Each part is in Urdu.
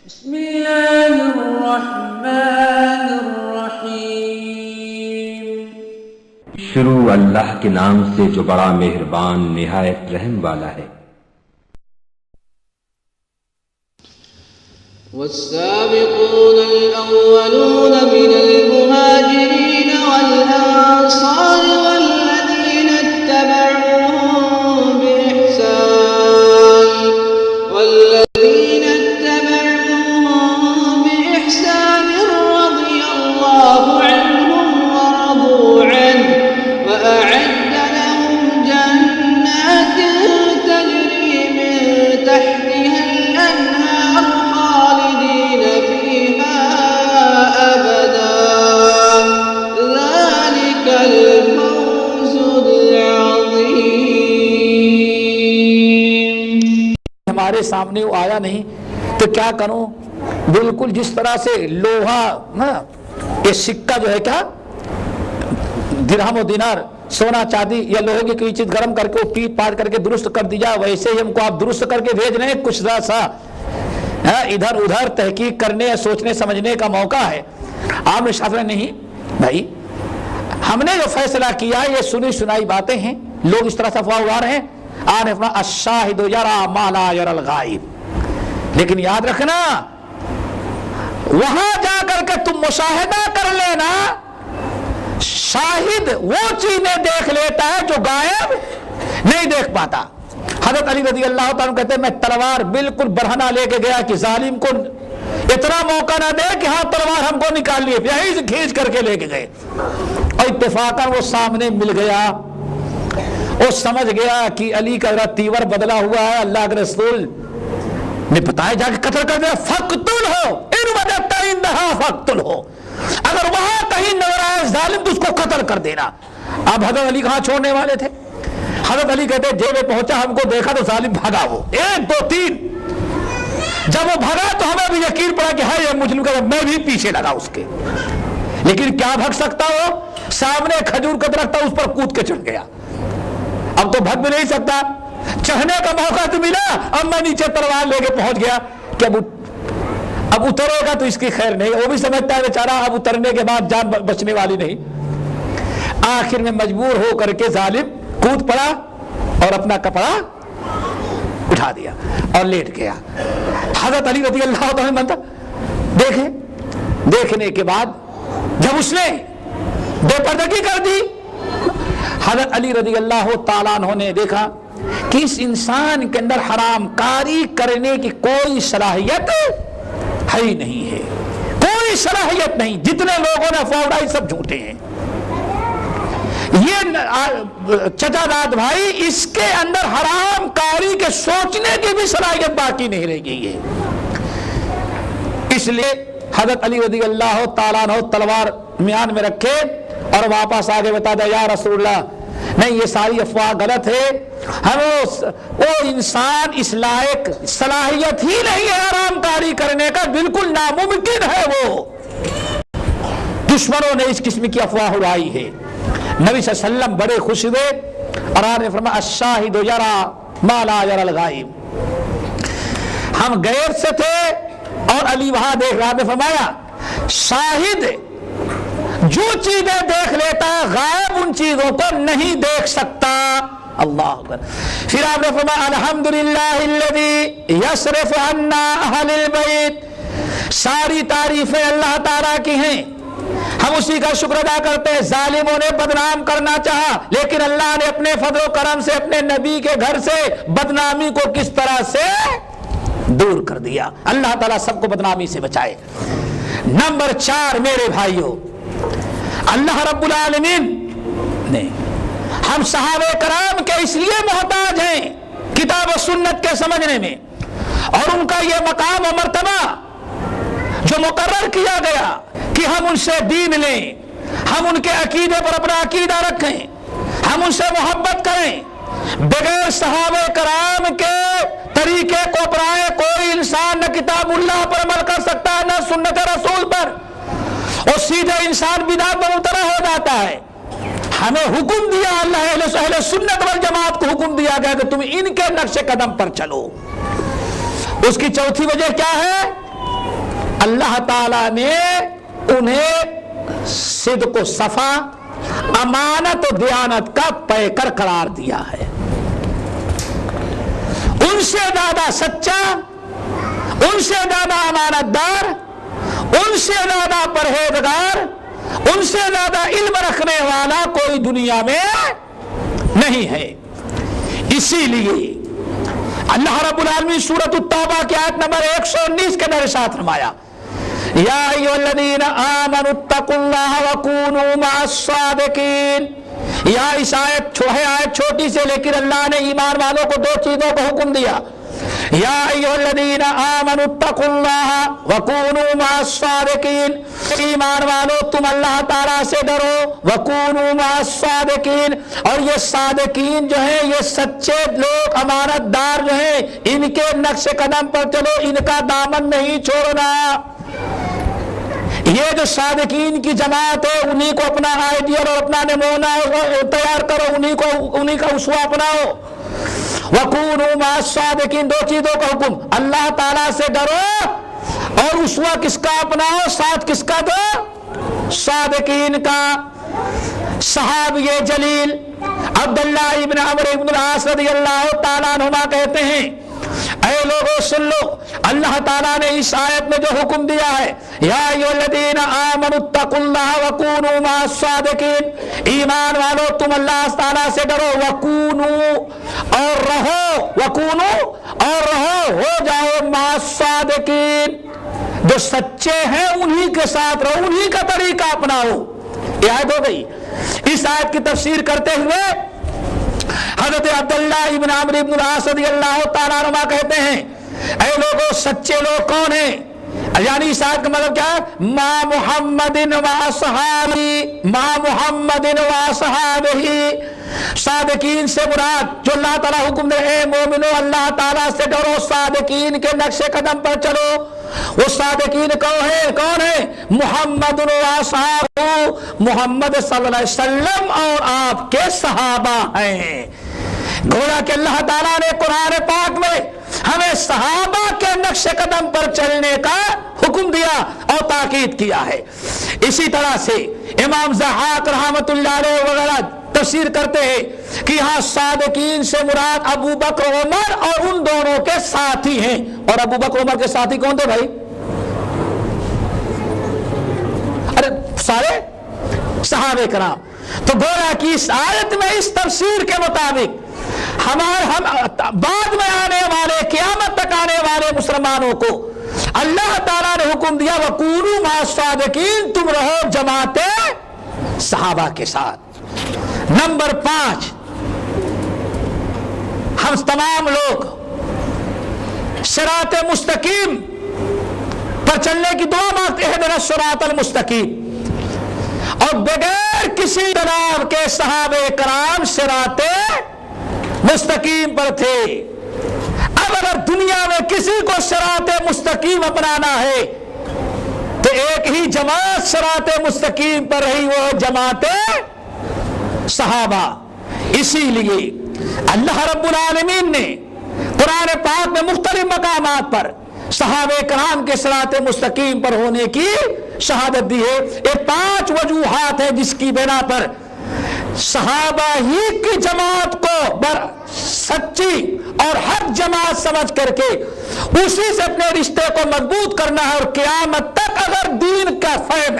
بسم اللہ الرحمن الرحیم۔ شروع اللہ کے نام سے جو بڑا مہربان نہایت رحم والا ہے۔ والسابقون الأولون من المهاجرين والأنصار والذين اتبعوهم بإحسان رضي الله عنهم ورضوا عنه وأعد لهم جنات تجري من تحتها الأنهار خالدين فيها أبدا ذلك الفوز العظيم۔ ہمارے سامنے وہ آیا نہیں تو کیا کروں؟ بالکل جس طرح سے لوہا یہ سکہ جو ہے کیا درہم و دینار سونا چاندی یا لوہے کی کوئی چیز گرم کر کے وہ پیٹ پاٹ کر کے درست کر دیا، ویسے ہی ہم کو آپ درست کر کے بھیج رہے ہیں۔ کچھ سا ادھر ادھر تحقیق کرنے سوچنے سمجھنے کا موقع ہے۔ آپ نے شاطر نہیں بھائی، ہم نے جو فیصلہ کیا یہ سنی سنائی باتیں ہیں، لوگ اس طرح سے افواہ اڑا رہے ہیں۔ الشاہد یرا ما لا یرا الغائب، لیکن یاد رکھنا وہاں جا کر کے تم مشاہدہ کر لینا، شاہد وہ چیزیں دیکھ لیتا ہے جو غائب نہیں دیکھ پاتا۔ حضرت علی رضی اللہ تعالیٰ کہتے ہیں میں تلوار بالکل برہنہ لے کے گیا کہ ظالم کو اتنا موقع نہ دے کہ ہاں تلوار ہم کو نکال لیے، یہیں سے کھینچ کر کے لے کے گئے اور اتفاقاً وہ سامنے مل گیا۔ وہ سمجھ گیا کہ علی کا تیور بدلا ہوا ہے، اللہ کے رسول نے بتایا جا کے قتل کر دیا۔ فقتل ہو ان وجدت عندها فقتل ہو، اگر وہاں کہیں نظر آئے ظالم تو اس کو قتل کر دینا۔ اب حضرت علی کہاں چھوڑنے والے تھے؟ حضرت علی کہتے ہیں جب پہنچا ہم کو دیکھا تو ظالم بھگا، وہ 1 2 3 جب وہ بھگا تو ہمیں بھی یقین پڑا کہ ہے یہ مجرم کا، میں بھی پیچھے لگا اس کے۔ لیکن کیا بھگ سکتا ہو؟ سامنے کھجور کا درخت تھا اس پر کود کے چڑھ گیا، اب تو بھگ بھی نہیں سکتا، چڑھنے کا موقع تو ملا، اب میں نیچے تلوار لے کے پہنچ گیا کہ اب اترے گا تو اس کی خیر نہیں، وہ بھی سمجھتا ہے بیچارہ اب اترنے کے بعد جان بچنے والی نہیں۔ آخر میں مجبور ہو کر کے ظالم کود پڑا اور اپنا کپڑا اٹھا دیا اور لیٹ گیا۔ حضرت علی رضی اللہ عنہ دیکھنے کے بعد جب اس نے بے پردگی کر دی، حضرت علی رضی اللہ تعالیٰ عنہ نے دیکھا کہ اس انسان کے اندر حرام کاری کرنے کی کوئی صلاحیت ہے ہی نہیں ہے، کوئی صلاحیت نہیں۔ جتنے لوگوں نے افواہ اڑائی سب جھوٹے ہیں۔ یہ چچا داد بھائی اس کے اندر حرام کاری کے سوچنے کی بھی صلاحیت باقی نہیں رہ گئی ہے۔ اس لیے حضرت علی رضی اللہ تعالیٰ عنہ تلوار میان میں رکھے اور واپس آگے بتا دیا یا رسول اللہ نہیں یہ ساری افواہ غلط ہے، وہ انسان اس لائق صلاحیت ہی نہیں ہے حرام کاری کرنے کا، بالکل ناممکن ہے وہ۔ دشمنوں نے اس قسم کی افواہ اڑائی ہے۔ نبی صلی اللہ علیہ وسلم بڑے خوش ہوئے اور آپ نے فرمایا الشاہد یرا ما لا یرا الغائب۔ ہم غیر سے تھے اور علی وہاں دیکھ رہا، نے فرمایا شاہد جو چیزیں دیکھ لیتا ہے غائب ان چیزوں کو نہیں دیکھ سکتا۔ اللہ اکبر۔ پھر آپ نے فرمایا الحمدللہ الذی یصرف عنا اہل البیت، ساری تعریفیں اللہ تعالیٰ کی ہیں، ہم اسی کا شکر ادا کرتے ہیں۔ ظالموں نے بدنام کرنا چاہا لیکن اللہ نے اپنے فضل و کرم سے اپنے نبی کے گھر سے بدنامی کو کس طرح سے دور کر دیا۔ اللہ تعالیٰ سب کو بدنامی سے بچائے۔ نمبر 4 میرے بھائیوں، اللہ رب العالمین نے ہم صحابہ کرام کے اس لیے محتاج ہیں کتاب و سنت کے سمجھنے میں، اور ان کا یہ مقام و مرتبہ جو مقرر کیا گیا کہ ہم ان سے دین لیں، ہم ان کے عقیدے پر اپنا عقیدہ رکھیں، ہم ان سے محبت کریں، بغیر صحابہ کرام کے طریقے کو اپنائے کوئی انسان نہ کتاب اللہ پر عمل کر سکتا ہے نہ سنت رسول پر، اور سیدھے انسان بدعت میں مبتلا ہو جاتا ہے۔ ہمیں حکم دیا اللہ اہل سنت والجماعت کو حکم دیا گیا کہ تم ان کے نقش قدم پر چلو۔ اس کی چوتھی وجہ کیا ہے؟ اللہ تعالیٰ نے انہیں صدق و صفا، امانت و دیانت کا پیکر قرار دیا ہے۔ ان سے زیادہ سچا، ان سے زیادہ امانت دار، ان سے زیادہ پرہیزگار، ان سے زیادہ علم رکھنے والا کوئی دنیا میں نہیں ہے۔ اسی لیے اللہ رب العالمین سورۃ التوبہ کی آیت نمبر 119 کے اندر ارشاد فرمایا، یا ایھا الذین آمنوا اتقوا اللہ وکونوا مع الصادقین۔ یا اس آیت چھوٹی سے، لیکن اللہ نے ایمان والوں کو دو چیزوں کا حکم دیا، یا ایھا الذین آمنوا اتقوا اللہ وکونوا مع الصادقین، ایمان والو تم اللہ تعالیٰ سے ڈرو، وکونوا مع الصادقین، اور یہ صادقین جو ہیں، یہ سچے لوگ، امانت دار جو ہیں، ان کے نقش قدم پر چلو، ان کا دامن نہیں چھوڑنا۔ یہ جو صادقین کی جماعت ہے، انہی کو اپنا آئیڈیل اور اپنا نمونہ تیار کرو، انہی کا اسوہ اپناؤ۔ وَكُونُوا مَعَ الصَّادِقِينَ، دو چیزوں کا حکم، اللہ تعالیٰ سے ڈرو اور اسوہ کس کا اپناؤ، ساتھ کس کا دو؟ صادقین کا۔ صحابی جلیل عبداللہ ابن عمرو ابن العاص رضی اللہ تعالیٰ عنہما کہتے ہیں، اے لوگوں سن لو، اللہ تعالیٰ نے اس آیت میں جو حکم دیا ہے، یا ایھا الذین آمنوا اتقوا اللہ وکونوا مع الصادقین، ایمان والو تم اللہ تعالیٰ سے ڈرو، وکونوا اور رہو، وکونوا اور رہو، ہو جاؤ مع الصادقین، جو سچے ہیں انہی کے ساتھ رہو، انہی کا طریقہ اپناؤ۔ یہ آیت ہو گئی۔ اس آیت کی تفسیر کرتے ہوئے حضرت عبداللہ ابن عمرو ابن العاص رضی اللہ تعالیٰ عنہ کہتے ہیں، اے لوگوں سچے لوگ کون ہیں؟ یعنی اس آیت کا مطلب کیا ہے؟ ما محمد و اصحابہ، ما محمد و اصحابہ، صادقین سے مراد جو اللہ تعالیٰ حکم دے، اے مومنو اللہ تعالیٰ سے ڈرو، صادقین کے نقش قدم پر چلو۔ وہ صادقین کون ہے؟ محمد و اصحابہ، محمد صلی اللہ علیہ وسلم اور آپ کے صحابہ ہیں۔ گویا کہ اللہ تعالیٰ نے قرآن پاک میں ہمیں صحابہ کے نقش قدم پر چلنے کا حکم دیا اور تاکید کیا ہے۔ اسی طرح سے امام ضحاک رحمۃ اللہ علیہ وغیرہ تفسیر کرتے ہیں کہ یہاں صادقین سے مراد ابو بکر عمر اور ان دونوں کے ساتھی ہیں۔ اور ابو بکر عمر کے ساتھی کون تھے بھائی؟ ارے سارے صحابہ کرام۔ تو گویا کہ اس آیت میں اس تفسیر کے مطابق ہم بعد میں آنے والے، قیامت تک آنے والے مسلمانوں کو اللہ تعالیٰ نے حکم دیا، وَكُونُوا مَعَ الصَّادِقِينَ، تم رہو جماعت صحابہ کے ساتھ۔ نمبر 5، ہم تمام لوگ صراط مستقیم پر چلنے کی دعا مانگتے ہیں، اهدنا الصراط المستقیم، اور بغیر کسی تناؤ کے صحابہ کرام صراط مستقیم پر تھے۔ اب اگر دنیا میں کسی کو صراط مستقیم اپنانا ہے تو ایک ہی جماعت صراط مستقیم پر رہی، وہ جماعت صحابہ۔ اسی لیے اللہ رب العالمین نے قرآن پاک میں مختلف مقامات پر صحابہ کرام کے صراط مستقیم پر ہونے کی شہادت دی ہے۔ یہ 5 وجوہات ہیں جس کی بنا پر صحابہ ہی کی جماعت کو سچی اور حق جماعت سمجھ کر کے اسی سے اپنے رشتے کو مضبوط کرنا ہے، اور قیامت تک اگر دین کا فہم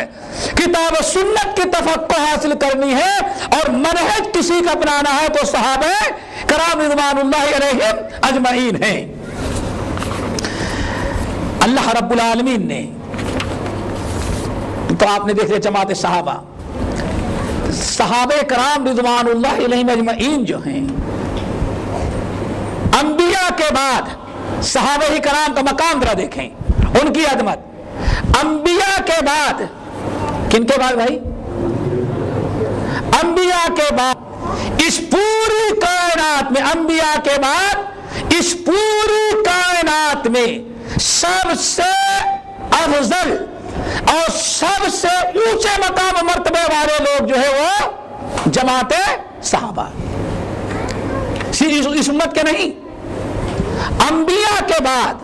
کتاب و سنت کی تفقہ حاصل کرنی ہے اور منہج کسی کا اپنانا ہے تو صحابہ کرام رضوان اللہ علیہم اجمعین ہیں۔ اللہ رب العالمین نے تو آپ نے دیکھ لیا جماعت صحابہ کرام رضوان اللہ علیہم اجمعین جو ہیں، انبیاء کے بعد صحابہ کرام کا مقام ذرا دیکھیں، ان کی عظمت۔ انبیاء کے بعد کن کے بعد بھائی؟ انبیاء کے بعد اس پوری کائنات میں، انبیاء کے بعد اس پوری کائنات میں سب سے افضل اور سب سے اونچے مقام و مرتبے والے لوگ جو ہے وہ جماعت صحابہ، اس امت کے نہیں۔ انبیاء کے بعد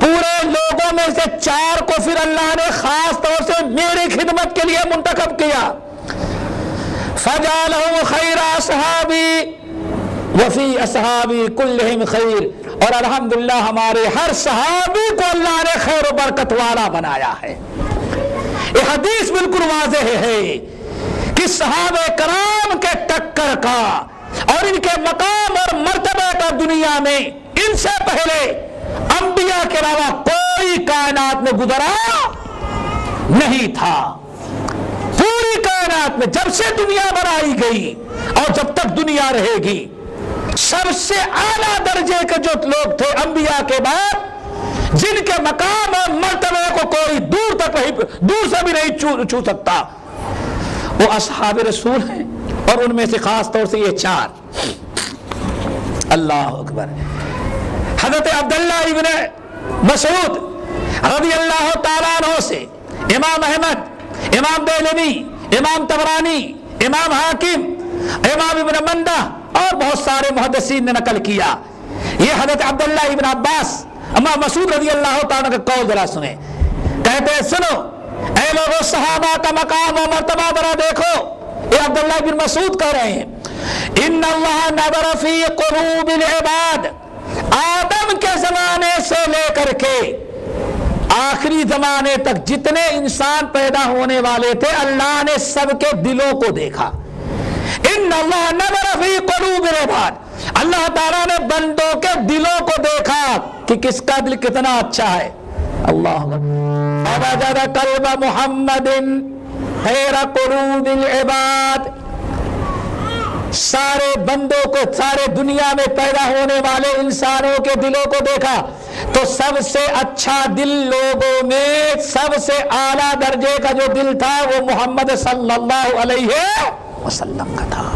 پورے لوگوں میں سے 4 کو پھر اللہ نے خاص طور سے میری خدمت کے لیے منتخب کیا. فجعلهم خیر اصحابی وفی اصحابی کلہم خیر. اور الحمدللہ ہمارے ہر صحابی کو اللہ نے خیر و برکت والا بنایا ہے. یہ حدیث بالکل واضح ہے کہ صحابہ کرام کے ٹکر کا اور ان کے مقام اور مرتبہ کا دنیا میں ان سے پہلے انبیاء کے علاوہ کوئی کائنات میں گزرا نہیں تھا. پوری کائنات میں جب سے دنیا بنائی گئی اور جب تک دنیا رہے گی سب سے اعلیٰ درجے کے جو لوگ تھے انبیاء کے بعد جن کے مقام اور مرتبے کو کوئی دور سے بھی نہیں چھو سکتا وہ اصحاب رسول ہیں. اور ان میں سے خاص طور سے یہ 4. اللہ اکبر. حضرت عبداللہ ابن مسعود رضی اللہ تعالیٰ عنہ سے امام احمد، امام دیلمی، امام طبرانی، امام حاکم، امام ابن مندہ اور بہت سارے محدثین نے نقل کیا. یہ حضرت عبداللہ ابن عباس امام مسعود رضی اللہ تعالیٰ کا قول ذرا سنیں. کہتے ہیں سنو اے لوگو صحابہ کا مقام و مرتبہ ذرا دیکھو. یہ عبداللہ بن مسعود کہہ رہے ہیں ان اللہ نظر فی قلوب العباد. آدم کے زمانے سے لے کر کے آخری زمانے تک جتنے انسان پیدا ہونے والے تھے اللہ نے سب کے دلوں کو دیکھا. ان اللہ نظر فی قلوب العباد. اللہ تعالیٰ نے بندوں کے دلوں کو دیکھا کہ کس کا دل کتنا اچھا ہے. اللہ فوجد قلب محمد خیر قلوب العباد. سارے بندوں کو، سارے دنیا میں پیدا ہونے والے انسانوں کے دلوں کو دیکھا تو سب سے اچھا دل لوگوں میں سب سے اعلیٰ درجے کا جو دل تھا وہ محمد صلی اللہ علیہ وسلم کا تھا.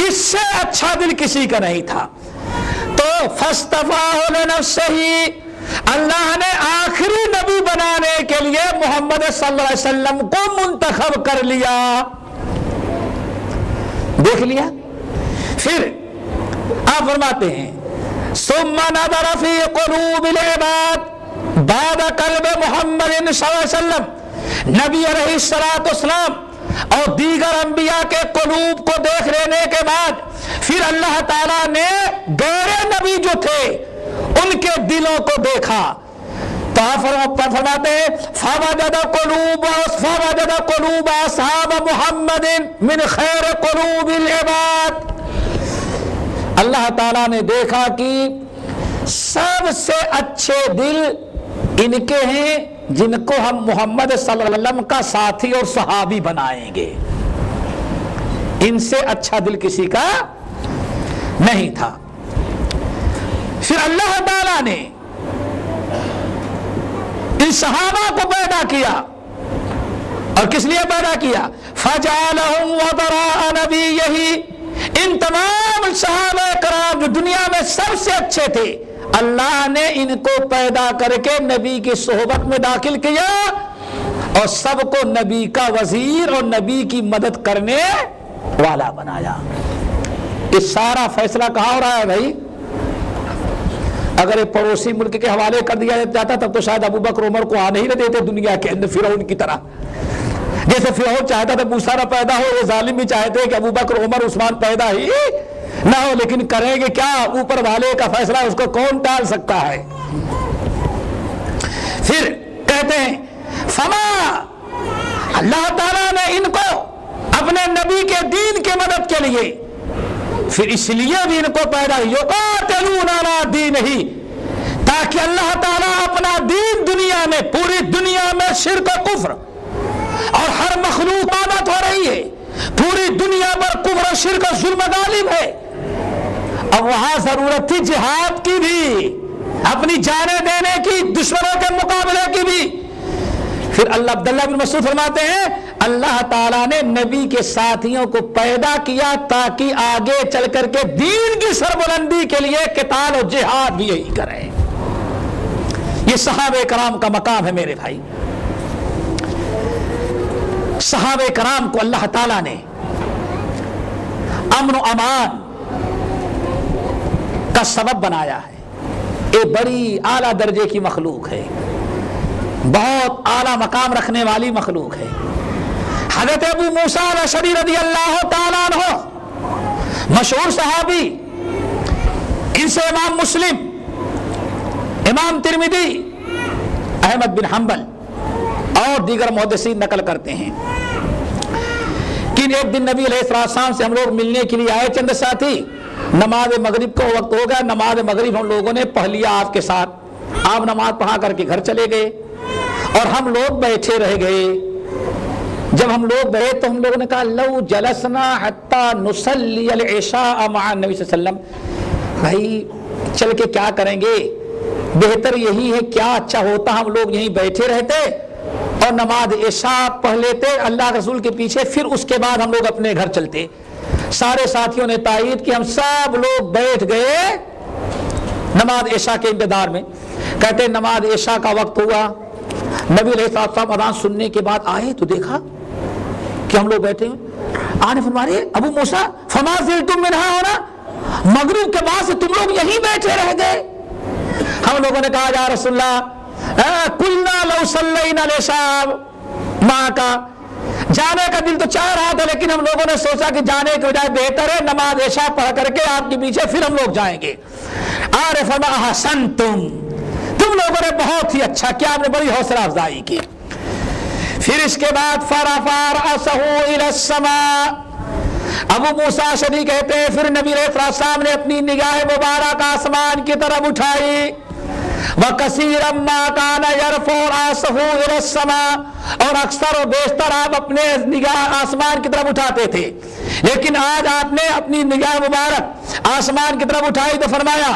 اس سے اچھا دل کسی کا نہیں تھا. تو فاصطفاہ لنفسہ، اللہ نے آخری نبی بنانے کے لیے محمد صلی اللہ علیہ وسلم کو منتخب کر لیا. دیکھ لیا. پھر آپ فرماتے ہیں ثم نظر فی قلوب العباد بعد قلب محمد صلی اللہ علیہ وسلم. نبی علیہ السلام اور دیگر انبیاء کے قلوب کو دیکھ لینے کے بعد پھر اللہ تعالیٰ نے غیر نبی جو تھے ان کے دلوں کو دیکھا. تو آپ فرماتے ہیں فوجد قلوب اصحاب محمد من خیر قلوب العباد. اللہ تعالیٰ نے دیکھا کہ سب سے اچھے دل ان کے ہیں جن کو ہم محمد صلی اللہ علیہ وسلم کا ساتھی اور صحابی بنائیں گے. ان سے اچھا دل کسی کا نہیں تھا. پھر اللہ تعالیٰ نے ان صحابہ کو پیدا کیا اور کس لیے پیدا کیا؟ فجعلهم وزراء نبیہ. ان تمام صحابہ کرام جو دنیا میں سب سے اچھے تھے اللہ نے ان کو پیدا کر کے نبی کی صحبت میں داخل کیا اور سب کو نبی کا وزیر اور نبی کی مدد کرنے والا بنایا. یہ سارا فیصلہ کہاں ہو رہا ہے بھائی؟ اگر پڑوسی ملک کے حوالے کر دیا جاتا تب تو شاید ابو بکر عمر کو آنے ہی نہ دیتے دنیا کے اندر فرعون کی طرح. جیسے فرعون چاہتا تھا موسیٰ نہ پیدا ہو، وہ ظالم بھی چاہتے کہ ابو بکر عمر عثمان پیدا ہی نہ ہو. لیکن کریں گے کیا؟ اوپر والے کا فیصلہ، اس کو کون ٹال سکتا ہے. پھر کہتے ہیں فما، اللہ تعالیٰ نے ان کو اپنے نبی کے دین کی مدد کے لیے پھر اس لیے بھی ان کو پیدا یقاتلون علی دینہ، تاکہ اللہ تعالیٰ اپنا دین دنیا میں، پوری دنیا میں شرک و کفر اور ہر مخلوق عادت ہو رہی ہے، پوری دنیا پر کفر و شرک و ظلم غالب ہے. اب وہاں ضرورت تھی جہاد کی بھی، اپنی جانیں دینے کی، دشمنوں کے مقابلے کی بھی. پھر عبداللہ بن مسعود فرماتے ہیں اللہ تعالیٰ نے نبی کے ساتھیوں کو پیدا کیا تاکہ آگے چل کر کے دین کی سربلندی کے لیے قتال و جہاد بھی یہی کریں. یہ صحابہ کرام کا مقام ہے میرے بھائی. صحابہ کرام کو اللہ تعالیٰ نے امن و امان کا سبب بنایا ہے. ایک بڑی اعلیٰ درجے کی مخلوق ہے، بہت اعلیٰ مقام رکھنے والی مخلوق ہے۔ حضرت ابو موسیٰ الاشعری رضی اللہ تعالیٰ عنہ مشہور صحابی، ان سے امام مسلم، امام ترمذی، احمد بن حنبل اور دیگر محدثین نقل کرتے ہیں کہ ایک دن نبی علیہ السلام سے ہم لوگ ملنے کے لیے آئے، چند ساتھی، نماز مغرب کا وقت ہو گیا، نماز مغرب ہم لوگوں نے پڑھ لیا آپ کے ساتھ، آپ نماز پڑھا کر کے گھر چلے گئے اور ہم لوگ بیٹھے رہ گئے۔ جب ہم لوگ بیٹھے تو ہم لوگوں نے کہا لو جلسنا حتی نصلی العشاء مع النبی صلی اللہ علیہ وسلم، بھائی چل کے کیا کریں گے، بہتر یہی ہے، کیا اچھا ہوتا ہم لوگ یہیں بیٹھے رہتے اور نماز عشاء پڑھ لیتے اللہ کے رسول کے پیچھے، پھر اس کے بعد ہم لوگ اپنے گھر چلتے۔ سارے ساتھیوں نے تائید کی، ہم سب لوگ بیٹھ گئے نماز عشاء کے انتظار میں۔ کہتے نماز عشاء کا وقت ہوا، نبی علیہ السلام اذان سننے کے بعد آئے تو دیکھا کہ ہم لوگ بیٹھے ہیں، آنے فرمائے ابو موسیٰ فما زلتم منہا ہونا، مغرب کے بعد سے تم لوگ یہیں بیٹھے رہ گئے۔ ہم لوگوں نے کہا یا رسول اللہ قلنا لو صلینا العشاء معک، جانے کا دل تو چاہ رہا تھا لیکن ہم لوگوں نے سوچا کہ جانے کے بجائے بہتر ہے نماز عشاء پڑھ کر کے آپ کے پیچھے پھر ہم لوگ جائیں گے۔ فرما احسنتم، تم لوگوں نے بہت ہی اچھا کیا، آپ نے بڑی حوصلہ افزائی کی۔ پھر اس کے بعد فرفع رأسہ الی السماء، ابو موسیٰ اشعری کہتے ہیں پھر نبی علیہ السلام نے اپنی نگاہ مبارک آسمان کی طرف اٹھائی، وَكَثِيرًا مَا كَانَ يَرْفَعُ رَأْسَهُ إِلَى السَّمَاءِ، اور اکثر و بیشتر آپ اپنے نگاہ آسمان کی طرف اٹھاتے تھے، لیکن آج آپ نے اپنی نگاہ مبارک آسمان کی طرف اٹھائی تو فرمایا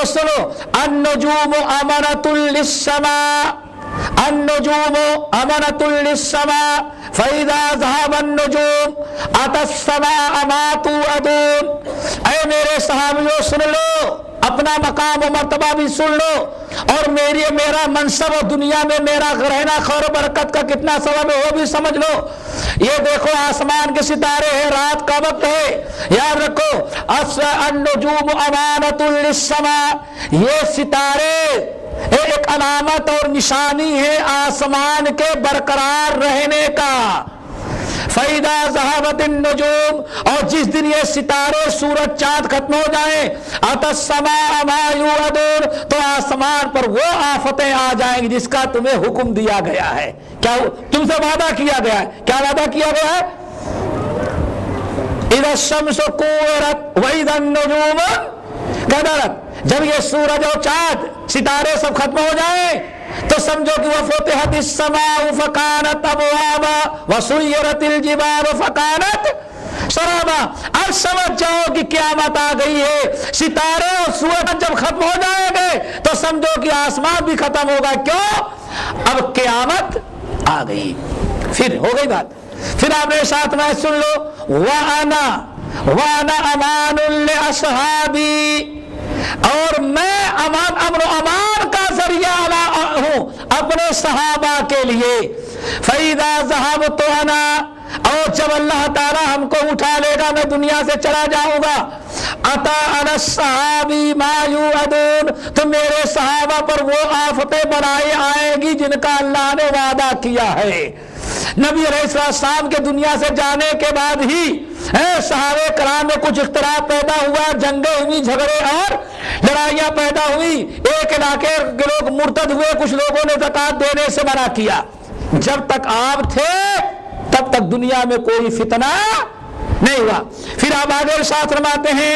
رسولو النجوم امنۃ للسماء، النجوم امنۃ للسماء فَإِذَا ذَهَبَ النُّجُومُ أَتَى السَّمَاءَ مَا تُوعَدُونَ۔ اے میرے صحابیوں سن لو، اپنا مقام و مرتبہ بھی سن لو، اور میرا منصب و دنیا میں میرا رہنا خیر و برکت کا کتنا سبب ہے وہ بھی سمجھ لو۔ یہ دیکھو آسمان کے ستارے ہیں، رات کا وقت ہے، یاد رکھو النجوم امانۃ للسماء، یہ ستارے ایک علامت اور نشانی ہے آسمان کے برقرار رہنے کا۔ فَإِذَا ذَهَبَتِ النُّجُومُ، اور جس دن یہ ستارے سورج چاند ختم ہو جائیں، أَتَى السَّمَاءَ مَا يُوعَدُونَ، تو آسمان پر وہ آفتیں آ جائیں گی جس کا تمہیں حکم دیا گیا ہے، کیا تم سے وعدہ کیا گیا ہے، کیا وعدہ کیا گیا ہے؟ إِذَا الشَّمْسُ كُوِّرَتْ وَإِذَا النُّجُومُ كَدَرَتْ، جب یہ سورج اور چاند ستارے سب ختم ہو جائیں تو سمجھو کہ وَفُتِحَتِ السَّمَاءُ فَكَانَتْ أَبْوَابًا وَسُيِّرَتِ الْجِبَالُ فَكَانَتْ سَرَابًا۔ اب سمجھ جاؤ کہ قیامت آ گئی ہے، ستارے اور سورج جب ختم ہو جائیں گے تو سمجھو کہ آسمان بھی ختم ہوگا، کیوں؟ اب قیامت آ گئی۔ پھر ہو گئی بات، پھر آپ نے ساتھ میں سن لو وَأَنَا أَمَانٌ لِأَصْحَابِي، اور میں امن و امان کا ذریعہ ہوں اپنے صحابہ کے لیے۔ فَإِذَا ذَهَبْتُ أَنَا، اور جب اللہ تعالی ہم کو اٹھا لے گا میں دنیا سے چلا جاؤں گا، أَتَى عَلَى الصَّحَابِ مَا يُوعَدُونَ، تو میرے صحابہ پر وہ آفتیں بنائی آئیں گی جن کا اللہ نے وعدہ کیا ہے۔ نبی علیہ السلام کے دنیا سے جانے کے بعد ہی صحابہ کرام میں کچھ اختلاف پیدا ہوا، جنگیں ہوئی، جھگڑے اور لڑائیاں پیدا ہوئی، ایک علاقے کے لوگ مرتد ہوئے، کچھ لوگوں نے زکوٰۃ دینے سے منع کیا۔ جب تک آپ تھے تب تک دنیا میں کوئی فتنہ نہیں ہوا۔ پھر آپ آگے ارشاد فرماتے ہیں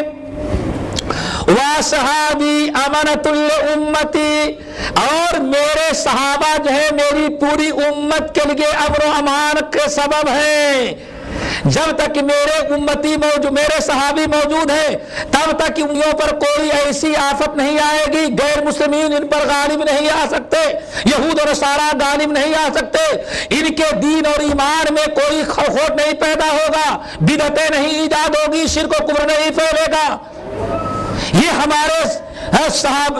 وَصَحَابِي أَمَنَةٌ لِأُمَّتِي، اور میرے صحابہ جو ہے میری پوری امت کے لیے امن و امان کے سبب ہیں۔ جب تک کہ میرے امتی موجود، میرے صحابی موجود ہیں، تب تک انہوں پر کوئی ایسی آفت نہیں آئے گی، غیر مسلمین ان پر غالب نہیں آ سکتے، یہود اور نصارہ غالب نہیں آ سکتے، ان کے دین اور ایمان میں کوئی خوف نہیں پیدا ہوگا، بدعتیں نہیں ایجاد ہوگی، شرک و کفر نہیں پھیلے گا۔ یہ ہمارے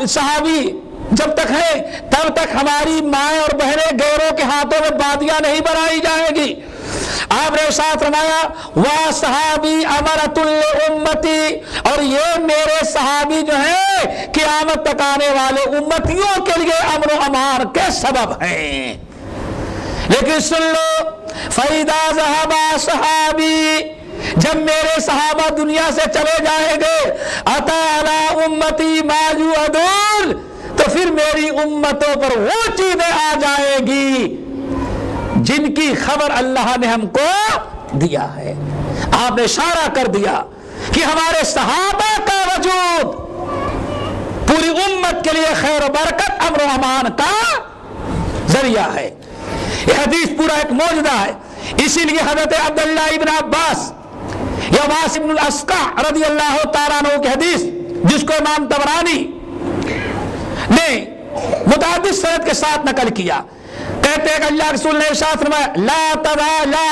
صحابی جب تک ہے تب تک ہماری مائیں اور بہنیں غیروں کے ہاتھوں میں بادیاں نہیں بنائی جائیں گی۔ آپ نے ارشاد فرمایا وَصَحَابِي أَمَنَةٌ لِأُمَّتِي، اور یہ میرے صحابی جو ہیں یہ قیامت تک آنے والے امتیوں کے لیے امن و امان کے سبب ہیں۔ لیکن سن لو، فَإِذَا ذَهَبَ أَصْحَابِي، جب میرے صحابہ دنیا سے چلے جائیں گے، أَتَىٰ عَلَىٰ أُمَّتِي مَا يُوعَدُونَ، تو پھر میری امتوں پر وہ چیزیں آ جائیں گی جن کی خبر اللہ نے ہم کو دیا ہے۔ آپ نے اشارہ کر دیا کہ ہمارے صحابہ کا وجود پوری امت کے لیے خیر و برکت، امن و امان کا ذریعہ ہے۔ یہ حدیث پورا ایک معجزہ ہے۔ اسی لیے حضرت عبداللہ ابن عباس یا عباس ابن الاسقع رضی اللہ تعالیٰ عنہ کی حدیث، جس کو امام طبرانی نے متعدد سند کے ساتھ نقل کیا، کہتے ہیں کہ اللہ رسول نے ارشاد فرمایا لا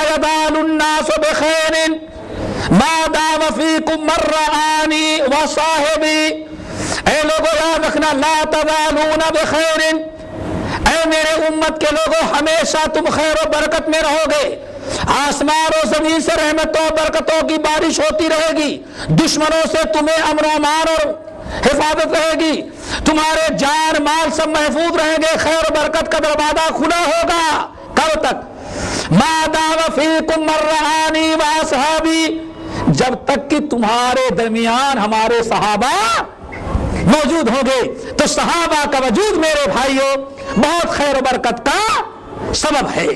يزال الناس بخیر ما دام فیکم من رآنی وصاحبی، اے لوگوں یاد رکھنا، لا تزالون بخیر، اے میرے امت کے لوگوں ہمیشہ تم خیر و برکت میں رہو گے، آسمان و زمین سے رحمتوں و برکتوں کی بارش ہوتی رہے گی، دشمنوں سے تمہیں امن و امان اور حفاظت رہے گی، تمہارے جان مال سب محفوظ رہیں گے، خیر و برکت کا دروازہ کھلا ہوگا۔ کب تک؟ ما دام فیکم من رآنی واصحابی، جب تک کہ تمہارے درمیان ہمارے صحابہ موجود ہوں گے۔ تو صحابہ کا وجود میرے بھائیوں بہت خیر و برکت کا سبب ہے۔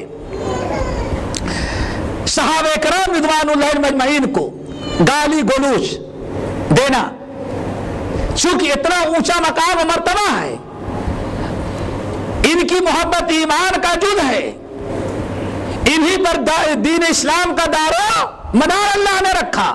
صحابہ کرام رضوان اللہ مجمعین کو گالی گلوچ دینا چونکہ اتنا اونچا مقام و مرتبہ ہے، ان کی محبت ایمان کا جز ہے، انہی پر دین اسلام کا دار و مدار اللہ نے رکھا۔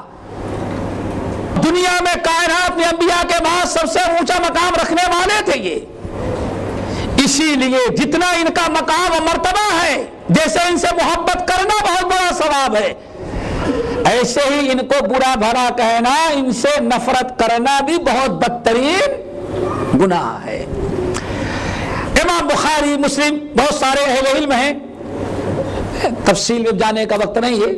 دنیا میں کائنات میں انبیاء کے بعد سب سے اونچا مقام رکھنے والے تھے یہ، اسی لیے جتنا ان کا مقام و مرتبہ ہے، جیسے ان سے محبت کرنا بہت بڑا ثواب ہے، ایسے ہی ان کو برا بھلا کہنا، ان سے نفرت کرنا بھی بہت بدترین گناہ ہے۔ امام بخاری، مسلم، بہت سارے اہل علم ہیں، تفصیل میں جانے کا وقت نہیں ہے،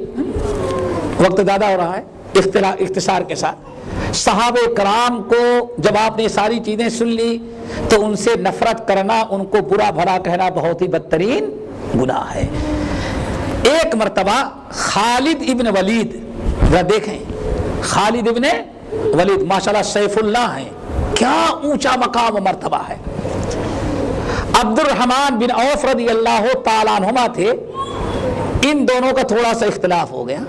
وقت زیادہ ہو رہا ہے، اختصار کے ساتھ صحابہ کرام کو جب آپ نے ساری چیزیں سن لی تو ان سے نفرت کرنا، ان کو برا بھلا کہنا بہت ہی بدترین گناہ ہے۔ ایک مرتبہ خالد ابن ولید، ذرا دیکھیں خالد ابن ولید ماشاءاللہ سیف اللہ ہیں، کیا اونچا مقام و مرتبہ ہے۔ عبد الرحمن بن عوف رضی اللہ تعالیٰ عنہما تھے، ان دونوں کا تھوڑا سا اختلاف ہو گیا،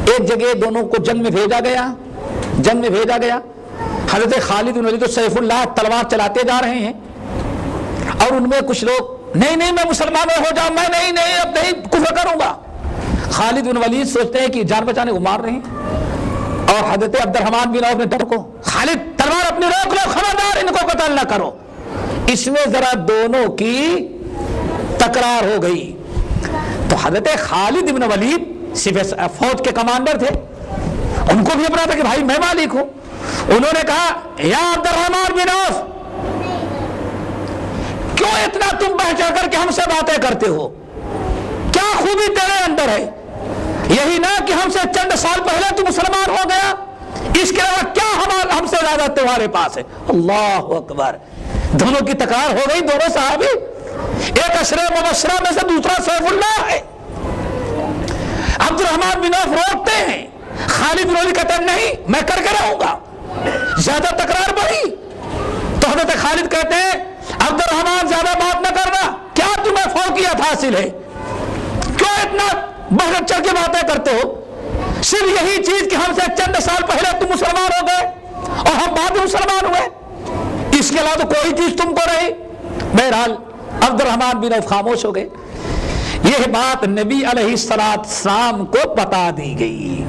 ایک جگہ دونوں کو جنگ میں بھیجا گیا، حضرت خالد بن ولید سیف اللہ تلوار چلاتے جا رہے ہیں، اور ان میں کچھ لوگ نہیں میں مسلمان ہو جاؤں، میں نہیں اب نہیں کفر کروں گا۔ خالد بن ولید سوچتے ہیں کہ جان بچانے کو مار رہے ہیں، اور حضرت عبد الرحمن بن عوف نے ڈر کو، خالد تلوار اپنی روک لو، خبردار ان کو قتل نہ کرو۔ اس میں ذرا دونوں کی تکرار ہو گئی، تو حضرت خالد بن ولید صرف فوج کے کمانڈر تھے، ان کو بھی پتا تھا کہ بھائی میں مالک ہوں، انہوں نے کہا یا عبد الرحمن بن عوف، کیوں اتنا تم بڑھ چڑھ کر کے ہم سے باتیں کرتے ہو؟ کیا خوبی تیرے اندر ہے؟ یہی نہ کہ ہم سے چند سال پہلے تو مسلمان ہو گیا، اس کے علاوہ کیا ہم سے زیادہ تمہارے پاس ہے؟ اللہ اکبر، دونوں کی تکرار ہو گئی، دونوں صحابی، ایک عشرہ مبشرہ میں سے دوسرا سیف اللہ ہے۔ عبد الرحمن بن عوف روکتے ہیں، خالد بن ولید کہتے ہیں نہیں میں کر کے رہوں گا، زیادہ تکرار بڑھی تو حضرت خالد کہتے ہیں عبد الرحمن زیادہ بات نہ کرنا، کیا تمہیں فوقیت حاصل ہے؟ کیوں اتنا بڑھ چڑھ کے باتیں کرتے ہو؟ صرف یہی چیز کہ ہم سے چند سال پہلے تم مسلمان ہو گئے اور ہم بعد میں مسلمان ہوئے، اس کے علاوہ کوئی چیز تم کو نہیں۔ بہرحال عبد الرحمن بن عوف خاموش ہو گئے۔ یہ بات نبی علیہ السلام کو بتا دی گئی،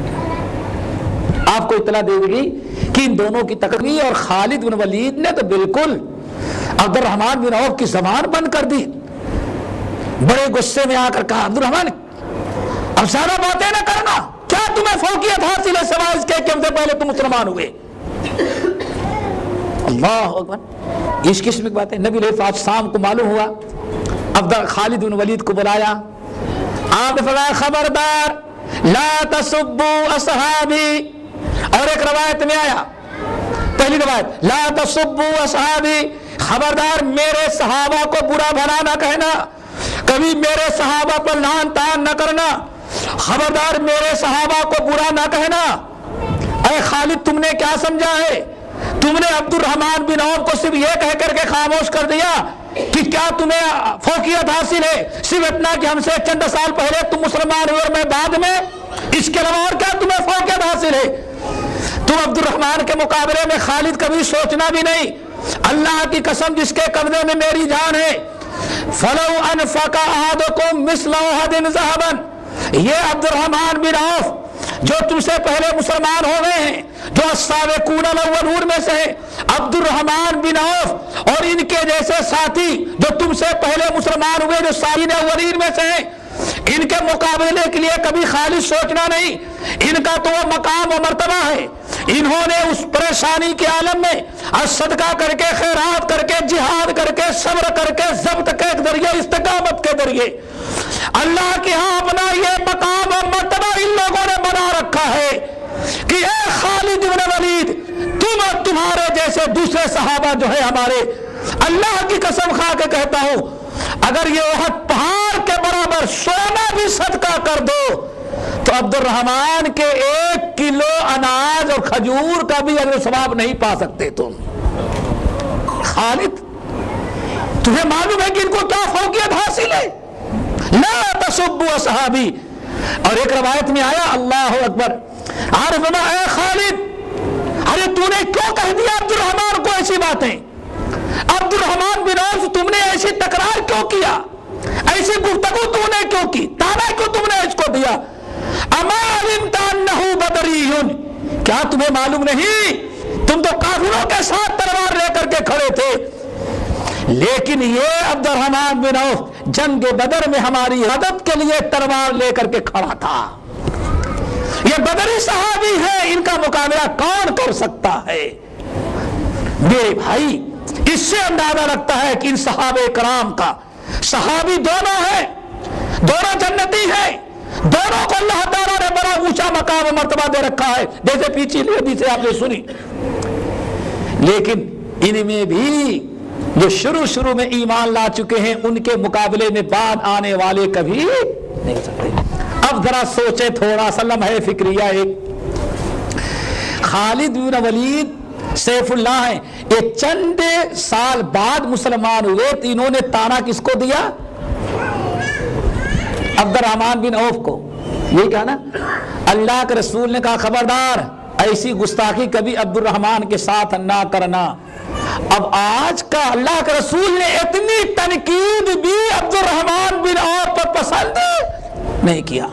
آپ کو اطلاع دے دی گئی کہ ان دونوں کی تقریر، اور خالد بن ولید نے تو بالکل عبد الرحمن بن عوف کی زبان بند کر دی، بڑے غصے میں آ کر کہا عبد الرحمن اب زیادہ باتیں نہ کرنا، کیا تمہیں فوقیت حاصل ہے سوائے اس کے کہ ہم سے پہلے تم مسلمان ہوئے؟ اللہ اکبر، اس قسم کی باتیں نبی علیہ السلام کو معلوم ہوا، خالد بن ولید کو بلایا، آپ نے فرمایا خبردار لا تسبوا اصحابی، اور ایک روایت میں آیا پہلی روایت لا تسبوا اصحابی، خبردار میرے صحابہ کو برا بھلا نہ کہنا، کبھی میرے صحابہ پر لعن طعن نہ کرنا، خبردار میرے صحابہ کو برا نہ کہنا۔ اے خالد تم نے کیا سمجھا ہے؟ تم نے عبد الرحمن بن عوف کو صرف یہ کہہ کر کے خاموش کر دیا کہ کیا تمہیں فوقیت حاصل ہے صرف اتنا کہ ہم سے چند سال پہلے تم مسلمان ہوئے اور میں بعد میں، اس کے علاوہ اور کیا تمہیں فوقیت حاصل ہے؟ تم عبد الرحمن کے مقابلے میں خالد کبھی سوچنا بھی نہیں۔ اللہ کی قسم جس کے قبضے میں میری جان ہے، فلو انفق احدکم مثل احد ذهبا، یہ عبد الرحمن بن عوف جو تم سے پہلے مسلمان ہو گئے ہیں، جو السابقون الاولون میں سے ہیں، عبد الرحمن بن عوف اور ان کے جیسے ساتھی جو تم سے پہلے مسلمان ہوئے جو سابقین اولین میں سے ہیں، ان کے مقابلے کے لیے کبھی خالد سوچنا نہیں۔ ان کا تو وہ مقام و مرتبہ ہے، انہوں نے اس پریشانی کے عالم میں صدقہ کر کے، خیرات کر کے، جہاد کر کے، صبر کر کے، ضبط کے ذریعے، استقامت کے ذریعے اللہ کے ہاں اپنا یہ مقام و مرتبہ ان لوگوں نے بنا رکھا ہے کہ اے خالد بن ولید، تم اور تمہارے جیسے دوسرے صحابہ جو ہے ہمارے، اللہ کی قسم کھا کے کہتا ہوں اگر یہ احد پہاڑ کے برابر سونا بھی صدقہ کر دو تو عبد الرحمن کے 1 کلو اناج اور کھجور کا بھی اجر و ثواب نہیں پا سکتے تم۔ خالد تمہیں معلوم ہے کہ ان کو کیا فوقیت حاصل ہے؟ لا تسبوا اصحابی۔ اور ایک روایت میں آیا اللہ اکبر، عارف میں اے خالد، ارے تو نے کیوں کہہ دیا عبد الرحمن کو ایسی باتیں؟ عبد الرحمن بن عوف تم نے ایسی تکرار کیوں کیا؟ ایسی گفتگو تم نے کیوں کی؟ تانا کیوں تم نے اس کو دیا؟ اما علمت انہ بدری، کیا تمہیں معلوم نہیں تم تو کافروں کے ساتھ تلوار لے کر کے کھڑے تھے، لیکن یہ عبد الرحمن بن عوف جنگ بدر میں ہماری مدد کے لیے تلوار لے کر کے کھڑا تھا، یہ بدری صحابی ہے، ان کا مقابلہ کون کر سکتا ہے؟ میرے بھائی اس سے اندازہ لگتا ہے کہ ان صحابہ کرام کا، صحابی دونوں ہیں، دونوں جنتی ہیں، دونوں کو اللہ تعالیٰ نے بڑا اونچا مقام و مرتبہ دے رکھا ہے، جیسے پیچھے حدیث آپ نے سنی، لیکن ان میں بھی جو شروع میں ایمان لا چکے ہیں ان کے مقابلے میں بعد آنے والے کبھی نہیں ہو سکتے۔ اب ذرا سوچیں تھوڑا سا لمحہ فکریہ، ایک خالد بن ولید سیف اللہ ہیں، یہ چند سال بعد مسلمان ہوئے تو انہوں نے تانا کس کو دیا؟ عبد الرحمن بن عوف کو۔ یہ کہا نا اللہ کے رسول نے کہا خبردار ایسی گستاخی کبھی عبد الرحمن کے ساتھ نہ کرنا۔ اب آج کا اللہ کے رسول نے اتنی تنقید بھی عبد الرحمن بن عوف پر پسند نہیں کیا۔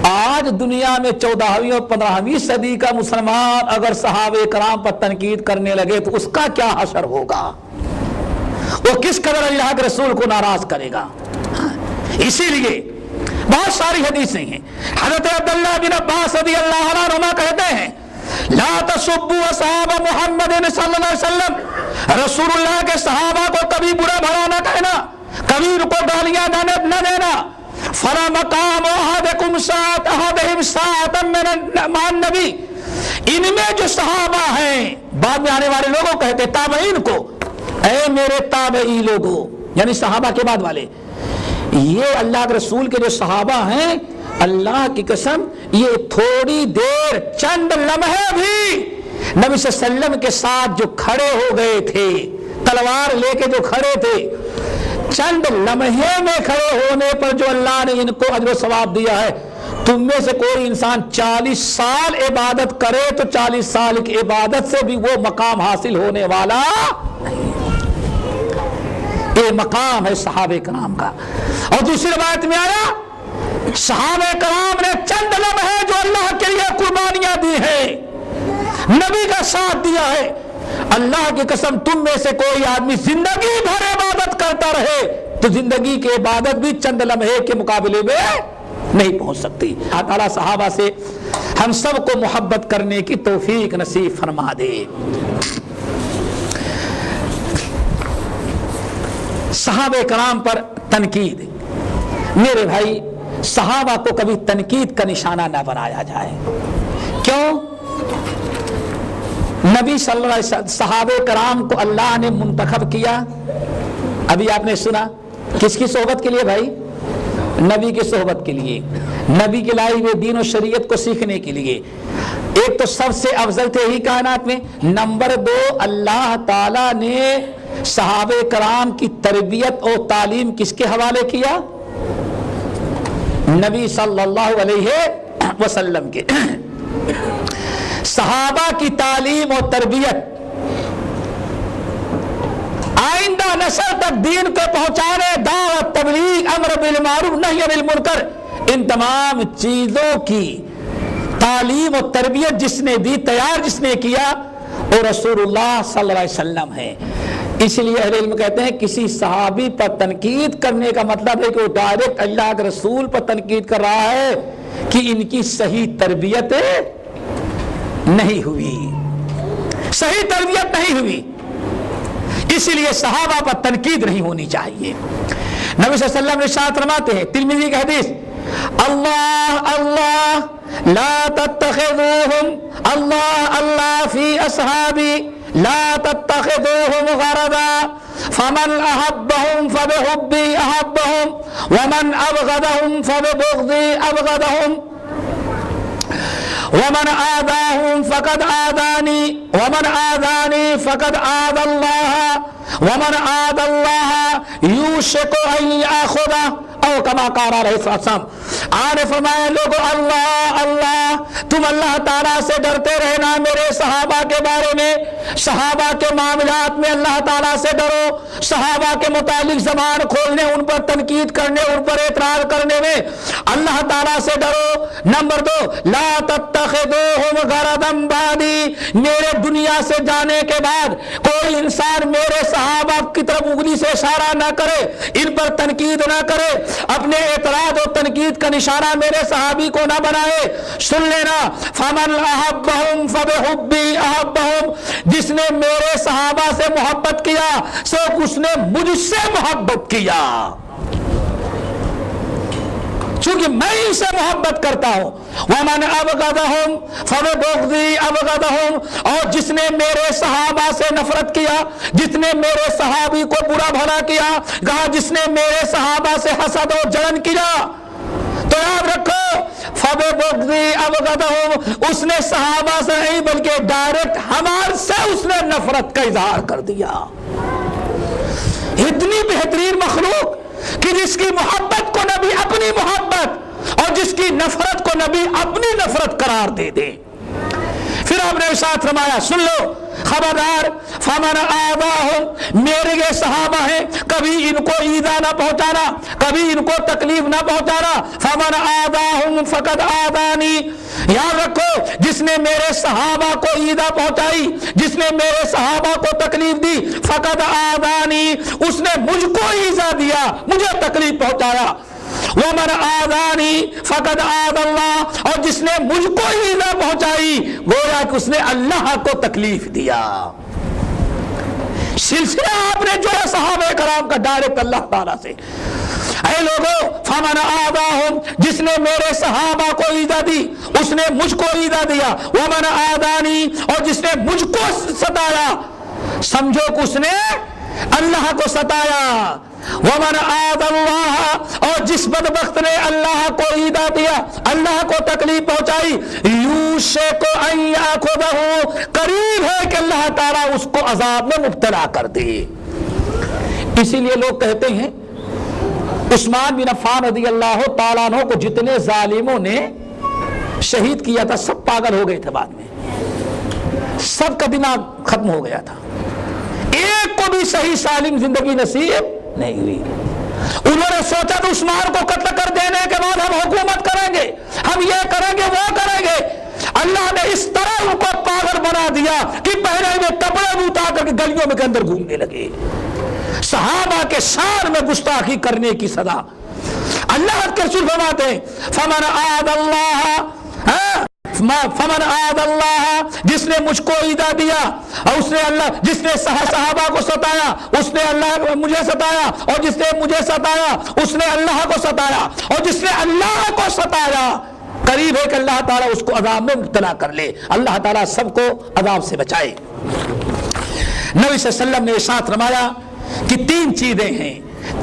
آج دنیا میں 14ویں اور 15ویں صدی کا مسلمان اگر صحابہ کرام پر تنقید کرنے لگے تو اس کا کیا حشر ہوگا، وہ کس قدر اللہ کے رسول کو ناراض کرے گا۔ اسی لیے بہت ساری حدیثیں ہیں، حضرت عبداللہ بن عباس رضی اللہ عنہما کہتے ہیں لا تسبوا اصحاب محمد صلی اللہ علیہ وسلم، رسول اللہ کے صحابہ کو کبھی برا بھلا نہ کہنا، کبھی ان کو گالیاں نہ دینا۔ فلا مقام احدکم ساعۃ احدہم ساعۃ مع النبی، ان میں جو صحابہ ہیں بعد میں آنے والے لوگوں کہتے تابعین کو، اے میرے تابعی لوگوں، یعنی صحابہ کے بعد والے، یہ اللہ کے رسول کے جو صحابہ ہیں اللہ کی قسم یہ تھوڑی دیر چند لمحے بھی نبی صلی اللہ علیہ وسلم کے ساتھ جو کھڑے ہو گئے تھے، تلوار لے کے جو کھڑے تھے، چند لمحے میں کھڑے ہونے پر جو اللہ نے ان کو اجر و ثواب دیا ہے، تم میں سے کوئی انسان 40 سال عبادت کرے تو 40 سال کی عبادت سے بھی وہ مقام حاصل ہونے والا نہیں۔ یہ مقام ہے صحابہ کرام کا۔ اور دوسری روایت میں آیا صحابہ کرام نے چند لمحے جو اللہ کے لیے قربانیاں دی ہیں، نبی کا ساتھ دیا ہے، اللہ کی قسم تم میں سے کوئی آدمی زندگی بھر عبادت کرتا رہے تو زندگی کی عبادت بھی چند لمحے کے مقابلے میں نہیں پہنچ سکتی۔ اللہ تعالیٰ صحابہ سے ہم سب کو محبت کرنے کی توفیق نصیب فرما دے۔ صحابہ کرام پر تنقید، میرے بھائی صحابہ کو کبھی تنقید کا نشانہ نہ بنایا جائے۔ کیوں؟ نبی صلی اللہ علیہ وسلم صحابہ کرام کو اللہ نے منتخب کیا، ابھی آپ نے سنا، کس کی صحبت کے لیے بھائی؟ نبی کی صحبت کے لیے، نبی کے لائے ہوئے دین و شریعت کو سیکھنے کے لیے۔ ایک تو سب سے افضل تھے ہی کائنات میں، نمبر 2 اللہ تعالیٰ نے صحابہ کرام کی تربیت اور تعلیم کس کے حوالے کیا؟ نبی صلی اللہ علیہ وسلم کے۔ صحابہ کی تعلیم اور تربیت آئندہ نسل تک دین کو پہنچانے، دعوت، تبلیغ، امر بالمعروف، نہی عن المنکر، ان تمام چیزوں کی تعلیم اور تربیت جس نے دی، تیار جس نے کیا، وہ رسول اللہ صلی اللہ علیہ وسلم ہے۔ اس لیے اہل علم کہتے ہیں کسی صحابی پر تنقید کرنے کا مطلب ہے کہ وہ ڈائریکٹ اللہ کے رسول پر تنقید کر رہا ہے کہ ان کی صحیح تربیت نہیں ہوئی، صحیح تربیت نہیں ہوئی، اس لیے صحابہ پر تنقید نہیں ہونی چاہیے۔ نبی صلی اللہ علیہ وسلم ارشاد فرماتے ہیں، ترمذی کا حدیث، اللہ اللہ لا تتخذوهم، اللہ اللہ فی اصحابی لا تتخذوهم غرضا، فمن احبهم فبحبی احبهم ومن ابغضهم فببغضی ابغضهم ومن آذاهم فقد آذانی ومن آذانی فقد آذى الله ومن آذى الله یوشک ان یاخذہ او کما قال علیہ السلام۔ آنے فرمایا لوگو اللہ اللہ، تم اللہ تعالیٰ سے ڈرتے رہنا، میرے صحابہ کے بارے میں، صحابہ کے معاملات میں اللہ تعالیٰ سے ڈرو، صحابہ کے متعلق زبان کھولنے، ان پر تنقید کرنے، ان پر اعتراض کرنے میں اللہ تعالیٰ سے ڈرو۔ نمبر 2 لا تتخذوهم غرضا بعدی، میرے دنیا سے جانے کے بعد کوئی انسان میرے صحابہ کی طرف انگلی سے اشارہ نہ کرے، ان پر تنقید نہ کرے، اپنے اعتراض اور تنقید کا نشانہ میرے صحابی کو نہ بنائے۔ سن لینا، فمن احبهم فبحبی احبهم، جس نے میرے صحابہ سے محبت کیا سو اس نے مجھ سے محبت کیا، چونکہ میں ان سے محبت کرتا ہوں۔ ومن ابغضهم فببغضی ابغضهم، اور جس نے میرے صحابہ سے نفرت کیا، جس نے میرے صحابی کو برا بھلا کیا، کہا جس نے میرے صحابہ سے حسد اور جلن کیا، تو یاد رکھو فببغضی ابغضهم، اس نے صحابہ سے نہیں بلکہ ڈائریکٹ ہمارے سے اس نے نفرت کا اظہار کر دیا۔ اتنی بہترین مخلوق کہ جس کی محبت کو نبی اپنی محبت اور جس کی نفرت کو نبی اپنی نفرت قرار دے دے۔ پھر آپ نے ارشاد فرمایا، سن لو خبردار، فمن آذاهم، میرے یہ صحابہ ہیں، کبھی ان کو ایذا نہ پہنچانا، کبھی ان کو تکلیف نہ پہنچانا۔ فمن آذاهم فقد آذانی، یاد رکھو جس نے میرے صحابہ کو ایذا پہنچائی، جس نے میرے صحابہ کو تکلیف دی، فقد آذانی، اس نے مجھ کو ایذا دیا، مجھے تکلیف پہنچایا۔ ومن آذانی فقد آذى اللہ، اور جس نے مجھ کو ایذا پہنچائی گویا کہ اس نے اللہ کو تکلیف دیا۔ سلسلہ آپ نے جو ہے صحابہ کرام کا ڈائریکٹ اللہ تعالیٰ سے۔ اے لوگو، فمن آذاهم، جس نے میرے صحابہ کو ایذا دی اس نے مجھ کو ایذا دیا۔ ومن آذانی، اور جس نے مجھ کو ستایا، سمجھو کہ اس نے اللہ کو ستایا۔ ومن آذى اللہ، اور جس بدبخت نے اللہ کو ایذا دیا، اللہ کو تکلیف پہنچائی، یوشک ان یاخذہ، قریب ہے کہ اللہ تعالیٰ اس کو عذاب میں مبتلا کر دے۔ اسی لیے لوگ کہتے ہیں عثمان بن عفان رضی اللہ تعالیٰ عنہ کو جتنے ظالموں نے شہید کیا تھا سب پاگل ہو گئے تھے، بعد میں سب کا دماغ ختم ہو گیا تھا، ایک کو بھی صحیح سالم زندگی نصیب نہیں ہوئی۔ انہوں نے سوچا کہ عثمان کو قتل کر دینے کے بعد ہم حکومت کریں گے، ہم یہ کریں گے، وہ کریں گے۔ اللہ نے اس طرح ان کو پاگل بنا دیا کہ پہلے میں کپڑے بھی اتار کر کے گلیوں کے اندر گھومنے لگے۔ صحابہ کے شان میں گستاخی کرنے کی سزا اللہ کے رسول فرماتے ہیں، فمن آذى اللہ، فمن آذى اللہ، جس نے مجھ کو ایذا دیا اور اس نے اللہ، جس نے صحابہ کو ستایا اس نے اللہ مجھے ستایا، اور جس نے مجھے ستایا اس نے اللہ کو ستایا، اور جس نے اللہ کو ستایا قریب ہے کہ اللہ تعالیٰ اس کو عذاب میں مبتلا کر لے. اللہ تعالیٰ سب کو عذاب سے بچائے. نبی صلی اللہ علیہ وسلم نے ارشاد فرمایا کہ 3 چیزیں ہیں,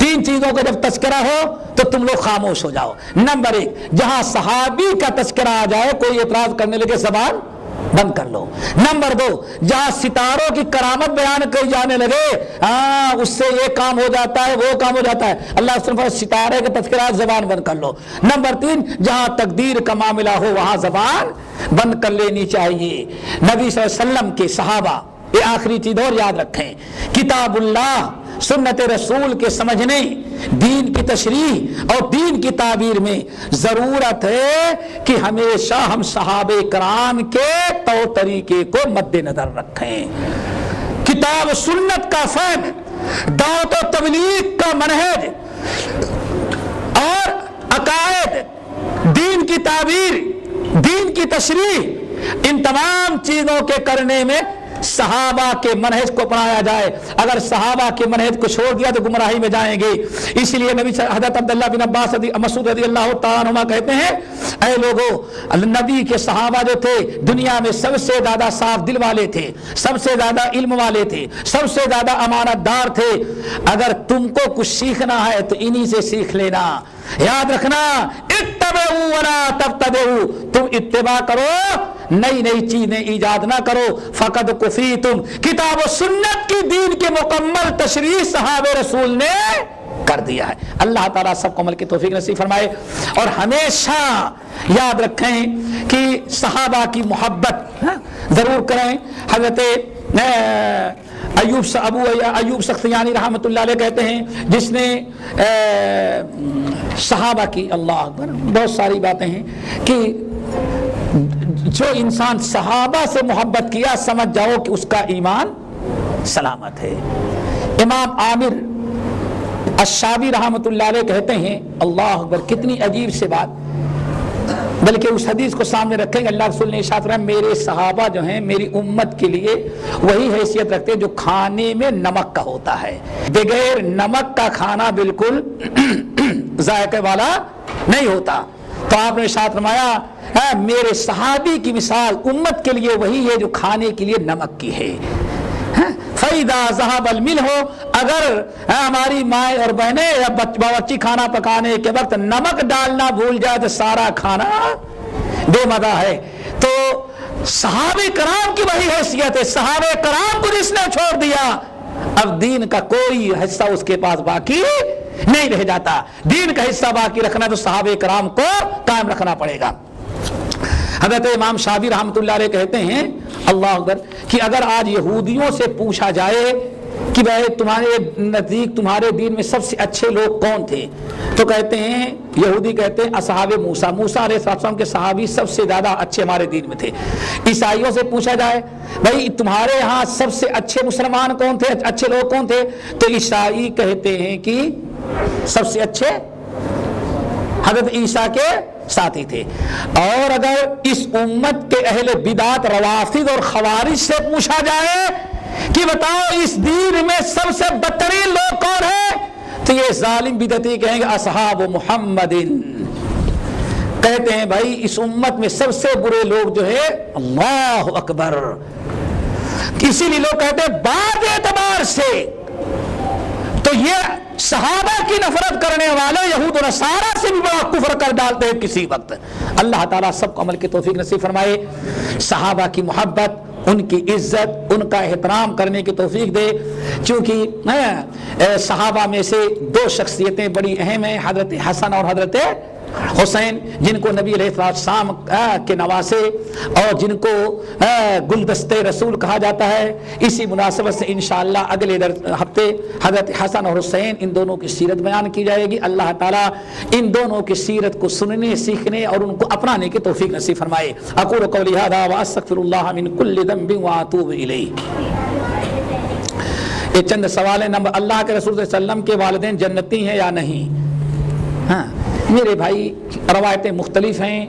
3 چیزوں کا جب تذکرہ ہو تو تم لوگ خاموش ہو جاؤ. نمبر 1, جہاں صحابی کا تذکرہ آ جائے کوئی اعتراض کرنے لگے زبان بند کر لو. نمبر 2, جہاں ستاروں کی کرامت بیان کی جانے لگے اس سے یہ کام ہو جاتا ہے وہ کام ہو جاتا ہے, اللہ صرف ستارے کا تذکرہ زبان بند کر لو. نمبر 3, جہاں تقدیر کا معاملہ ہو وہاں زبان بند کر لینی چاہیے. نبی صلی اللہ علیہ وسلم کے صحابہ, یہ آخری چیز اور یاد رکھیں, کتاب اللہ سنت رسول کے سمجھنے, دین کی تشریح اور دین کی تعبیر میں ضرورت ہے کہ ہمیشہ ہم صحابہ کرام کے طور طریقے کو مد نظر رکھیں. کتاب سنت کا فہم, دعوت و تبلیغ کا منہج اور عقائد, دین کی تعبیر, دین کی تشریح, ان تمام چیزوں کے کرنے میں صحابہ کے منہج کو اپنایا جائے. اگر صحابہ کے منہج کو چھوڑ دیا تو گمراہی میں جائیں گے. اس لیے نبی حضرت عبداللہ بن عباس مسعود رضی اللہ تعالیٰ عنہ کہتے ہیں, اے لوگو, نبی کے صحابہ جو تھے دنیا میں سب سے زیادہ صاف دل والے تھے, سب سے زیادہ علم والے تھے, سب سے زیادہ امانت دار تھے. اگر تم کو کچھ سیکھنا ہے تو انہی سے سیکھ لینا. یاد رکھنا, اتبعوا ولا تبتدعوا, تم اتباع کرو, نئی نئی چیزیں ایجاد نہ کرو. فقد کفیتم, کتاب و سنت کی دین کی مکمل تشریح صحابہ رسول نے کر دیا ہے. اللہ تعالیٰ سب کو عمل کی توفیق نصیب فرمائے. اور ہمیشہ یاد رکھیں کہ صحابہ کی محبت ضرور کریں. حضرت ایوب سختیانی رحمۃ اللہ علیہ کہتے ہیں, جس نے صحابہ کی, اللہ اکبر, بہت ساری باتیں ہیں کہ جو انسان صحابہ سے محبت کیا سمجھ جاؤ کہ اس کا ایمان سلامت ہے. امام عامر الشابی رحمۃ اللہ علیہ کہتے ہیں, اللہ اکبر, کتنی عجیب سے بات, بلکہ اس حدیث کو سامنے رکھیں گے. اللہ رسول نے ارشاد فرمایا, میرے صحابہ جو ہیں میری امت کے لیے وہی حیثیت رکھتے ہیں جو کھانے میں نمک کا ہوتا ہے. بغیر نمک کا کھانا بالکل ذائقے والا نہیں ہوتا. تو آپ نے ارشاد فرمایا, میرے صحابی کی مثال امت کے لیے وہی ہے جو کھانے کے لیے نمک کی ہے. فَإِذَا ذَهَبَ الْمِلْحُ, اگر ہماری مائیں اور بہنیں باورچی کھانا پکانے کے وقت نمک ڈالنا بھول جائے تو سارا کھانا بے مزہ ہے. تو صحابہ کرام کی وہی حیثیت ہے. صحابہ کرام کو جس نے چھوڑ دیا, اب دین کا کوئی حصہ اس کے پاس باقی نہیں رہ جاتا. دین کا حصہ باقی رکھنا تو صحابہ کرام کو قائم رکھنا پڑے گا. حضرت امام شافعی رحمۃ اللہ علیہ کہتے ہیں, اللہ اکبر, کہ اگر آج یہودیوں سے پوچھا جائے کہ بھائی تمہارے نزدیک تمہارے دین میں سب سے اچھے لوگ کون تھے, تو کہتے ہیں, یہودی کہتے ہیں اصحاب موسیٰ, موسیٰ علیہ السلام کے صحابی سب سے زیادہ اچھے ہمارے دین میں تھے. عیسائیوں سے پوچھا جائے بھائی تمہارے ہاں سب سے اچھے مسلمان کون تھے, اچھے لوگ کون تھے, تو عیسائی کہتے ہیں کہ سب سے اچھے حضرت عیسیٰ کے ساتھی تھے. اور اگر اس امت کے اہل بدعت روافض اور خوارج سے پوچھا جائے کہ بتاؤ اس دین میں سب سے بدترین لوگ کون ہیں, تو یہ ظالم بدعتی کہیں گے اصحاب محمد. کہتے ہیں بھائی اس امت میں سب سے برے لوگ جو ہے, اللہ اکبر, اسی لیے لوگ کہتے ہیں بعض اعتبار سے تو یہ صحابہ کی نفرت کرنے والے یہود و نصارہ سے بھی بڑا کفر کر ڈالتے ہیں کسی وقت. اللہ تعالیٰ سب کو عمل کی توفیق نصیب فرمائے. صحابہ کی محبت, ان کی عزت, ان کا احترام کرنے کی توفیق دے. چونکہ صحابہ میں سے 2 شخصیتیں بڑی اہم ہیں, حضرت حسن اور حضرت حسین, جن کو نبی علیہ السلام کے نواسے اور جن کو گلدستہ رسول کہا جاتا ہے. اسی مناسبت سے انشاءاللہ اگلے ہفتے حضرت حسن اور حسین ان دونوں کی سیرت بیان کی جائے گی. اللہ تعالیٰ ان دونوں کی سیرت کو سننے, سیکھنے اور ان کو اپنانے کی توفیق نصیب فرمائے. اقول قولی ھذا واستغفر اللہ من کل ذنب واتوب الیہ. یہ چند سوال ہیں. نمبر, اللہ کے رسول صلی اللہ علیہ وسلم کے والدین جنتی ہیں یا نہیں؟ ہاں میرے بھائی, روایتیں مختلف ہیں,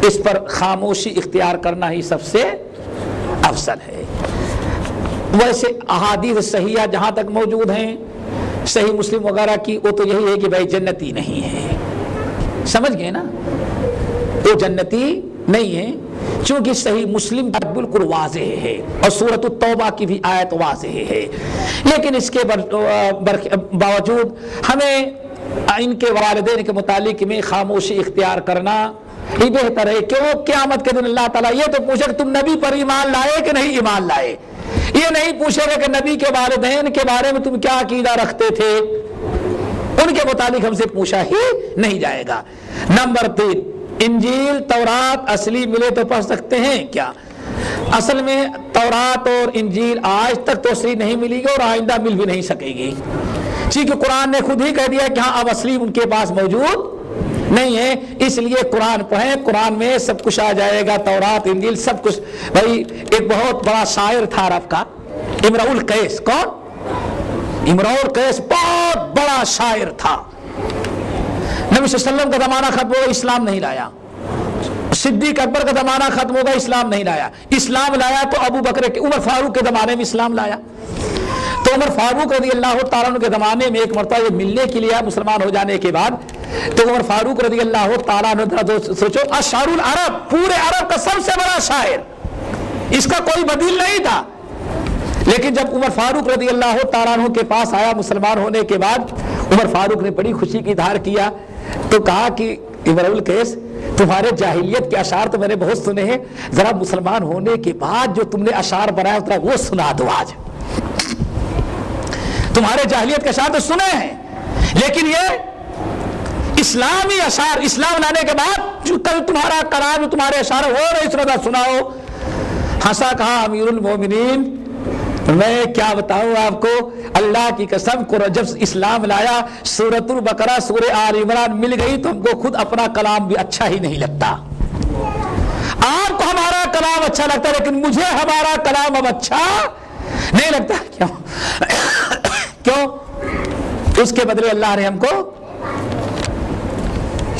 اس پر خاموشی اختیار کرنا ہی سب سے افضل ہے. ویسے احادیث صحیحہ جہاں تک موجود ہیں, صحیح مسلم وغیرہ کی, وہ تو یہی ہے کہ بھائی جنتی نہیں ہے. سمجھ گئے نا, وہ جنتی نہیں ہے، چونکہ صحیح مسلم کا بالکل واضح ہے اور سورۃ التوبہ کی بھی آیت واضح ہے، لیکن اس کے باوجود ہمیں ان کے والدین کے متعلق میں خاموشی اختیار کرنا یہ بہتر ہے۔ کیوں؟ قیامت کے دن اللہ تعالیٰ یہ تو پوچھے کہ تم نبی پر ایمان لائے کہ نہیں ایمان لائے، یہ نہیں پوچھے گا کہ نبی کے والدین کے بارے میں تم کیا عقیدہ رکھتے تھے، ان کے متعلق ہم سے پوچھا ہی نہیں جائے گا۔ نمبر 3، انجیل تورات اصلی ملے تو پڑھ سکتے ہیں کیا؟ اصل میں تورات اور انجیل آج تک تو اصلی نہیں ملی گی اور آئندہ مل بھی نہیں سکے گی، کیونکہ قرآن نے خود ہی کہہ دیا کہ ہاں اب اصلی ان کے پاس موجود نہیں ہے، اس لیے قرآن پڑھیں، قرآن میں سب کچھ آ جائے گا، تورات انجیل سب کچھ۔ بھائی ایک بہت بڑا شاعر تھا عرب کا، امرؤ القیس۔ کون؟ امرؤ القیس بہت بڑا شاعر تھا۔ نبی صلی اللہ علیہ وسلم کا زمانہ ختم ہو گیا، اسلام نہیں لایا۔ صدیق اکبر کا زمانہ ختم ہو گیا، اسلام نہیں لایا۔ اسلام لایا تو ابو بکر کے، عمر فاروق کے زمانے میں اسلام لایا۔ تو عمر فاروق رضی اللہ تعالیٰ عنہ کے زمانے میں ایک مرتبہ یہ ملنے کے لیے مسلمان ہو جانے کے بعد، تو عمر فاروق رضی اللہ تعالیٰ عنہ سوچو، اشعار العرب، پورے عرب کا سب سے بڑا شاعر، اس کا کوئی بدیل نہیں تھا، لیکن جب عمر فاروق رضی اللہ تعالیٰ عنہ کے پاس آیا مسلمان ہونے کے بعد، عمر فاروق نے بڑی خوشی کی اظہار کیا، تو کہا کہ امرؤ القیس تمہارے جاہلیت کے اشعار تو میں نے بہت سنے ہیں، ذرا مسلمان ہونے کے بعد جو تم نے اشعار بنایا ذرا وہ سنا دو۔ آج تمہارے جاہلیت کے اشعار تو سنے ہیں، لیکن یہ اسلامی اشعار، اسلام لانے کے بعد جو کل تمہارا کلام جو تمہارے اشعار ہو رہے سنا سناؤ۔ ہنسا، کہا امیر المومنین میں کیا بتاؤں آپ کو، اللہ کی قسم کو جب اسلام لایا، سورۃ البقرہ سورہ آل عمران مل گئی تو ہم کو خود اپنا کلام بھی اچھا ہی نہیں لگتا۔ آپ کو ہمارا کلام اچھا لگتا ہے لیکن مجھے ہمارا کلام اب اچھا نہیں لگتا۔ کیوں؟ کیوں؟ اس کے بدلے اللہ نے ہم کو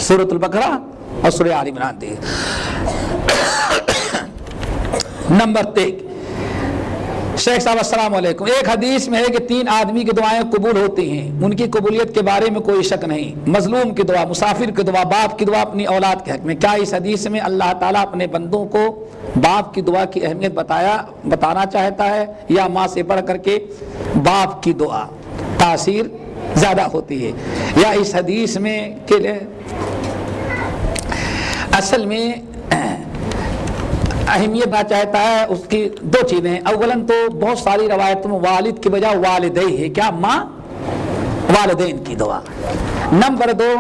سورۃ البقرہ اور سورہ آل عمران دی۔ نمبر 3، شیخ صاحب السلام علیکم، ایک حدیث میں ہے کہ 3 آدمی کی دعائیں قبول ہوتی ہیں، ان کی قبولیت کے بارے میں کوئی شک نہیں، مظلوم کی دعا، مسافر کی دعا، باپ کی دعا اپنی اولاد کے حق میں۔ کیا اس حدیث میں اللہ تعالیٰ اپنے بندوں کو باپ کی دعا کی اہمیت بتانا چاہتا ہے، یا ماں سے بڑھ کر کے باپ کی دعا تاثیر زیادہ ہوتی ہے؟ یا اس حدیث میں کہ اصل میں اہمیت نہ چاہتا ہے، اس کی 2 چیزیں ہیں۔ اولاً تو بہت ساری روایتوں میں والد کی بجائے والدین ہے، کیا؟ ماں، والدین کی دعا۔ نمبر 2،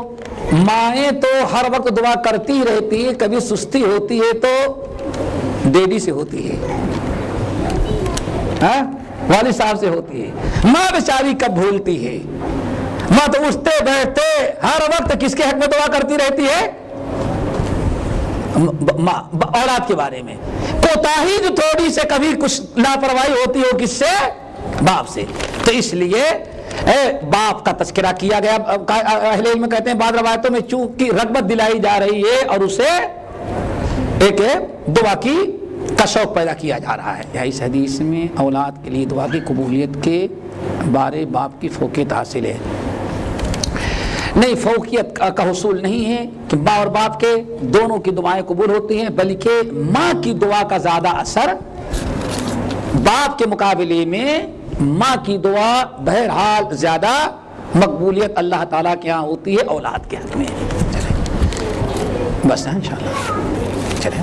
مائیں تو ہر وقت دعا کرتی رہتی ہے، کبھی سستی ہوتی ہے تو ڈیڈی سے ہوتی ہے، ہاں والد صاحب سے ہوتی ہے۔ ماں بیچاری کب بھولتی ہے، ماں تو اٹھتے بیٹھتے ہر وقت کس کے حق میں دعا کرتی رہتی ہے؟ اولاد کے بارے میں۔ کوتاہی جو تھوڑی سے کبھی کچھ لاپرواہی ہوتی ہو کس سے؟ باپ سے، تو اس لیے باپ کا تذکرہ کیا گیا۔ اہل علم کہتے ہیں بعض روایتوں میں چونکہ رغبت دلائی جا رہی ہے اور اسے ایک دعا کی کا شوق پیدا کیا جا رہا ہے۔ یا اس حدیث میں اولاد کے لیے دعا کی قبولیت کے بارے باپ کی فوقیت حاصل ہے؟ نہیں، فوقیت کا حصول نہیں ہے کہ ماں اور باپ کے دونوں کی دعائیں قبول ہوتی ہیں، بلکہ ماں کی دعا کا زیادہ اثر باپ کے مقابلے میں ماں کی دعا بہرحال زیادہ مقبولیت اللہ تعالیٰ کے ہاں ہوتی ہے اولاد کے حق میں۔ بس انشاءاللہ چلیں۔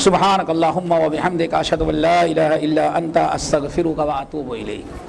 سبحانک اللہم و بحمدک، اشہد ان لا الہ الا انت، استغفرک و اتوب الیک۔